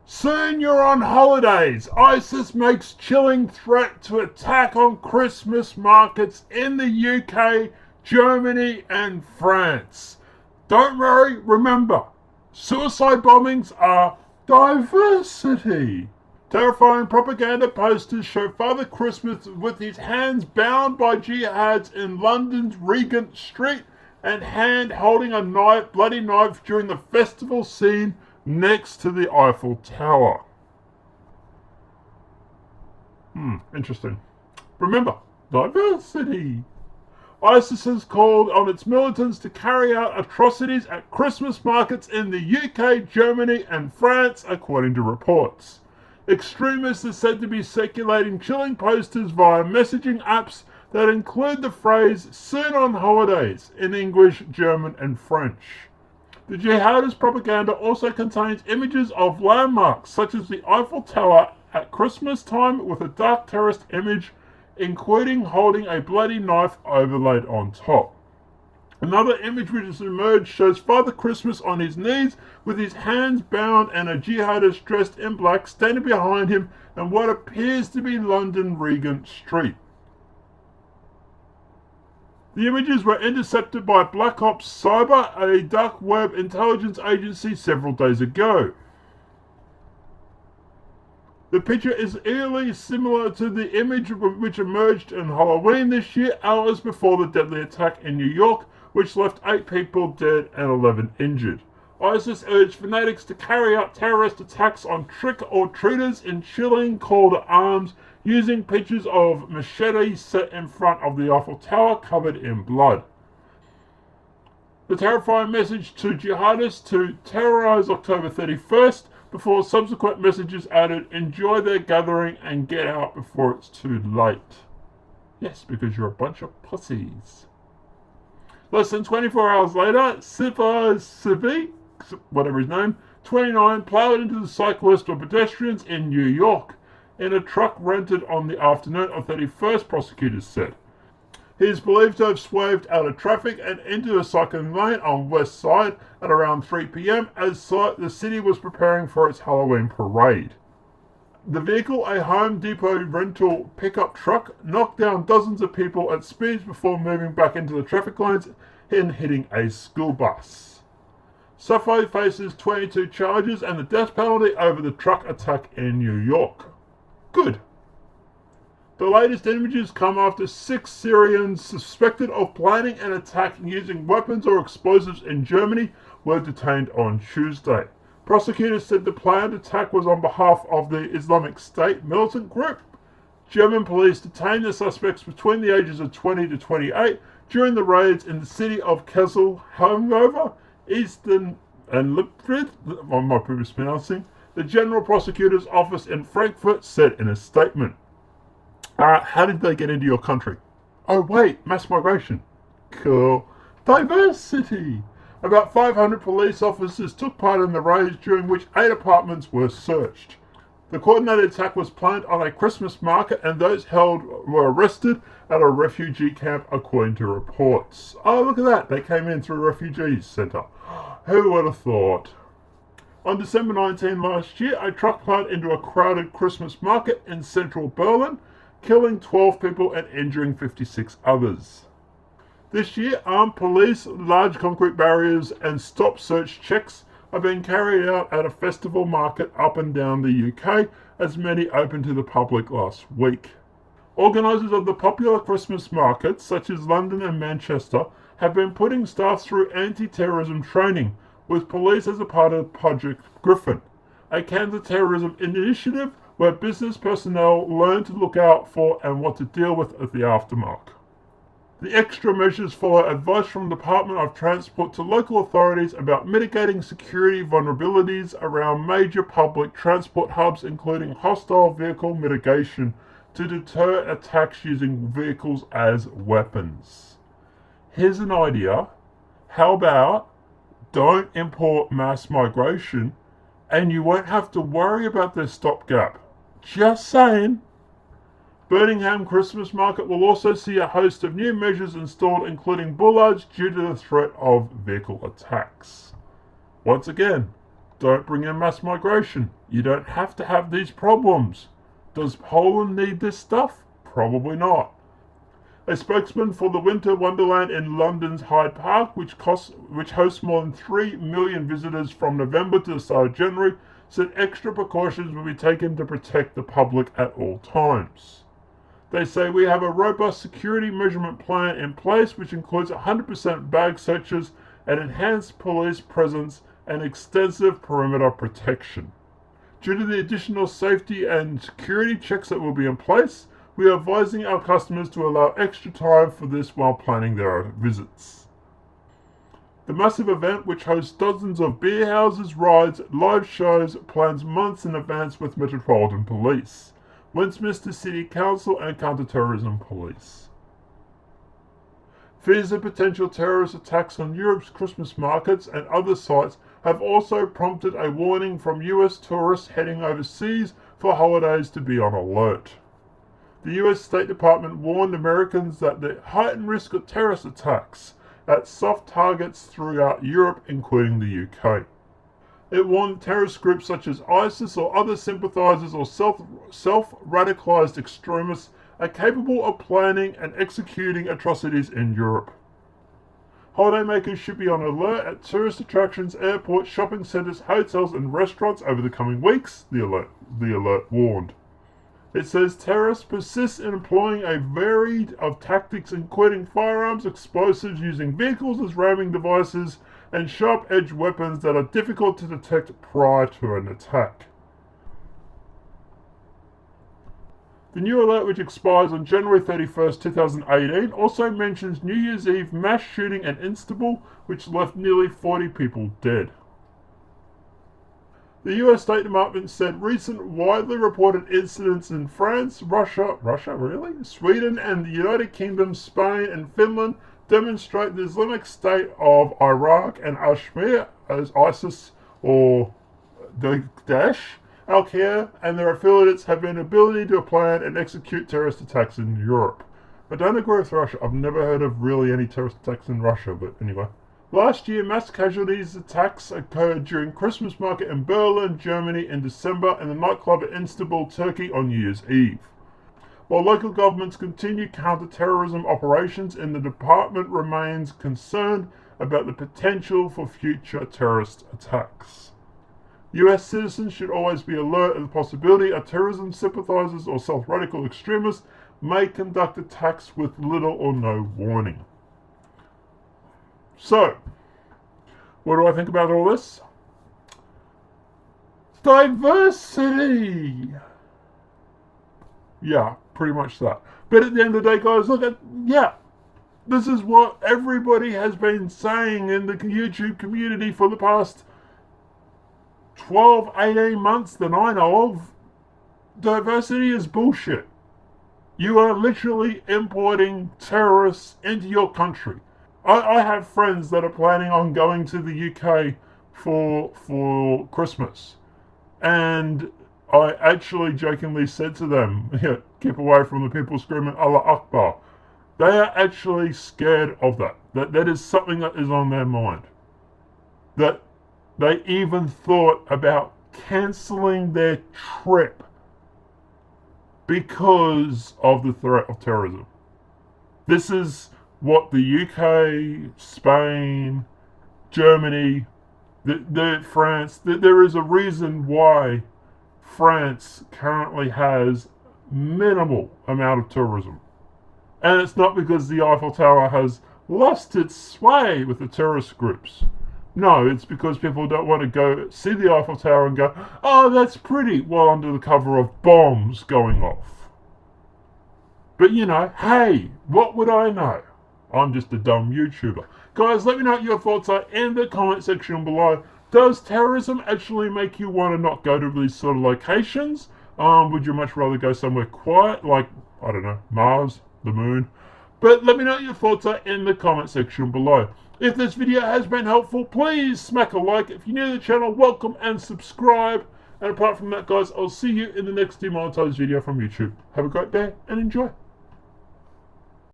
Soon you're on holidays. ISIS makes chilling threat to attack on Christmas markets in the UK, Germany, and France. Don't worry, remember, suicide bombings are diversity. Terrifying propaganda posters show Father Christmas with his hands bound by jihads in London's Regent Street and hand holding a bloody knife during the festival scene next to the Eiffel Tower. Interesting. Remember, diversity. ISIS has called on its militants to carry out atrocities at Christmas markets in the UK, Germany, and France, according to reports. Extremists are said to be circulating chilling posters via messaging apps that include the phrase "soon on holidays" in English, German, and French. The jihadist propaganda also contains images of landmarks such as the Eiffel Tower at Christmas time with a dark terrorist image, including holding a bloody knife overlaid on top. Another image which has emerged shows Father Christmas on his knees with his hands bound and a jihadist dressed in black standing behind him in what appears to be London Regent Street. The images were intercepted by Black Ops Cyber, a dark web intelligence agency, several days ago. The picture is eerily similar to the image which emerged on Halloween this year, hours before the deadly attack in New York, which left 8 people dead and 11 injured. ISIS urged fanatics to carry out terrorist attacks on trick-or-treaters in chilling call to arms, using pictures of machetes set in front of the Eiffel Tower covered in blood. The terrifying message to jihadists to terrorize October 31st, before subsequent messages added, enjoy their gathering and get out before it's too late. Yes, because you're a bunch of pussies. Less than 24 hours later, Sifa Sibi, whatever his name, 29, plowed into the cyclist or pedestrians in New York in a truck rented on the afternoon of 31st, prosecutors said. He is believed to have swerved out of traffic and into a cycling lane on West Side at around 3 p.m. as the city was preparing for its Halloween parade. The vehicle, a Home Depot rental pickup truck, knocked down dozens of people at speeds before moving back into the traffic lanes and hitting a school bus. Safai faces 22 charges and the death penalty over the truck attack in New York. Good. The latest images come after 6 Syrians suspected of planning an attack using weapons or explosives in Germany were detained on Tuesday. Prosecutors said the planned attack was on behalf of the Islamic State militant group. German police detained the suspects between the ages of 20 to 28 during the raids in the city of Kessel, Hannover, Eastern and Lippfried, on my previous pronouncing, the General Prosecutor's Office in Frankfurt said in a statement. How did they get into your country? Oh wait, mass migration. Cool. Diversity. About 500 police officers took part in the raids, during which 8 apartments were searched. The coordinated attack was planned on a Christmas market and those held were arrested at a refugee camp, according to reports. Oh, look at that. They came in through a refugee centre. Who would have thought? On December 19 last year, a truck plowed into a crowded Christmas market in central Berlin, killing 12 people and injuring 56 others. This year, armed police, large concrete barriers and stop search checks are being carried out at a festival market up and down the UK, as many opened to the public last week. Organisers of the popular Christmas markets, such as London and Manchester, have been putting staff through anti-terrorism training, with police as a part of Project Griffin, a counter-terrorism initiative where business personnel learn to look out for and what to deal with at the aftermath. The extra measures follow advice from the Department of Transport to local authorities about mitigating security vulnerabilities around major public transport hubs, including hostile vehicle mitigation to deter attacks using vehicles as weapons. Here's an idea. How about don't import mass migration and you won't have to worry about their stopgap? Just saying. Birmingham Christmas Market will also see a host of new measures installed, including bollards due to the threat of vehicle attacks. Once again, Don't bring in mass migration. You don't have to have these problems. Does Poland need this stuff? Probably not. A spokesman for the Winter Wonderland in London's Hyde Park, which hosts more than 3 million visitors from November to the start of January, said extra precautions will be taken to protect the public at all times. They say we have a robust security measurement plan in place, which includes 100% bag searches, an enhanced police presence, and extensive perimeter protection. Due to the additional safety and security checks that will be in place, we are advising our customers to allow extra time for this while planning their visits. The massive event, which hosts dozens of beer houses, rides, live shows, plans months in advance with Metropolitan Police, Westminster City Council, and Counter-Terrorism Police. Fears of potential terrorist attacks on Europe's Christmas markets and other sites have also prompted a warning from US tourists heading overseas for holidays to be on alert. The US State Department warned Americans that the heightened risk of terrorist attacks at soft targets throughout Europe, including the UK. It warned terrorist groups such as ISIS or other sympathizers or self-radicalized extremists are capable of planning and executing atrocities in Europe. Holidaymakers should be on alert at tourist attractions, airports, shopping centers, hotels, and restaurants over the coming weeks, the alert warned. It says terrorists persist in employing a variety of tactics, including firearms, explosives, using vehicles as ramming devices, and sharp-edged weapons that are difficult to detect prior to an attack. The new alert, which expires on January 31st, 2018, also mentions New Year's Eve mass shooting in Istanbul, which left nearly 40 people dead. The US State Department said recent widely reported incidents in France, Russia really? Sweden and the United Kingdom, Spain and Finland demonstrate the Islamic State of Iraq and Kashmir as ISIS or Daesh, Al-Qaeda and their affiliates have an ability to plan and execute terrorist attacks in Europe. I don't agree with Russia. I've never heard of really any terrorist attacks in Russia, but anyway. Last year, mass casualties attacks occurred during Christmas market in Berlin, Germany in December, and the nightclub in Istanbul, Turkey on New Year's Eve. While local governments continue counter-terrorism operations, and the department remains concerned about the potential for future terrorist attacks. US citizens should always be alert of the possibility of terrorism sympathizers or self-radical extremists may conduct attacks with little or no warning. So, what do I think about all this? Diversity! Yeah, pretty much that. But at the end of the day, guys, this is what everybody has been saying in the YouTube community for the past 12, 18 months that I know of. Diversity is bullshit. You are literally importing terrorists into your country. I have friends that are planning on going to the UK for Christmas. And I actually jokingly said to them, keep away from the people screaming Allah Akbar. They are actually scared of that. That is something that is on their mind. That they even thought about cancelling their trip because of the threat of terrorism. This is what the UK, Spain, Germany, France, there is a reason why France currently has minimal amount of tourism. And it's not because the Eiffel Tower has lost its sway with the terrorist groups. No, it's because people don't want to go see the Eiffel Tower and go, oh, that's pretty, while under the cover of bombs going off. But hey, what would I know? I'm just a dumb YouTuber. Guys, let me know what your thoughts are in the comment section below. Does terrorism actually make you want to not go to these sort of locations? Would you much rather go somewhere quiet, like, I don't know, Mars, the moon? But let me know what your thoughts are in the comment section below. If this video has been helpful, please smack a like. If you're new to the channel, welcome and subscribe. And apart from that, guys, I'll see you in the next demonetized video from YouTube. Have a great day and enjoy.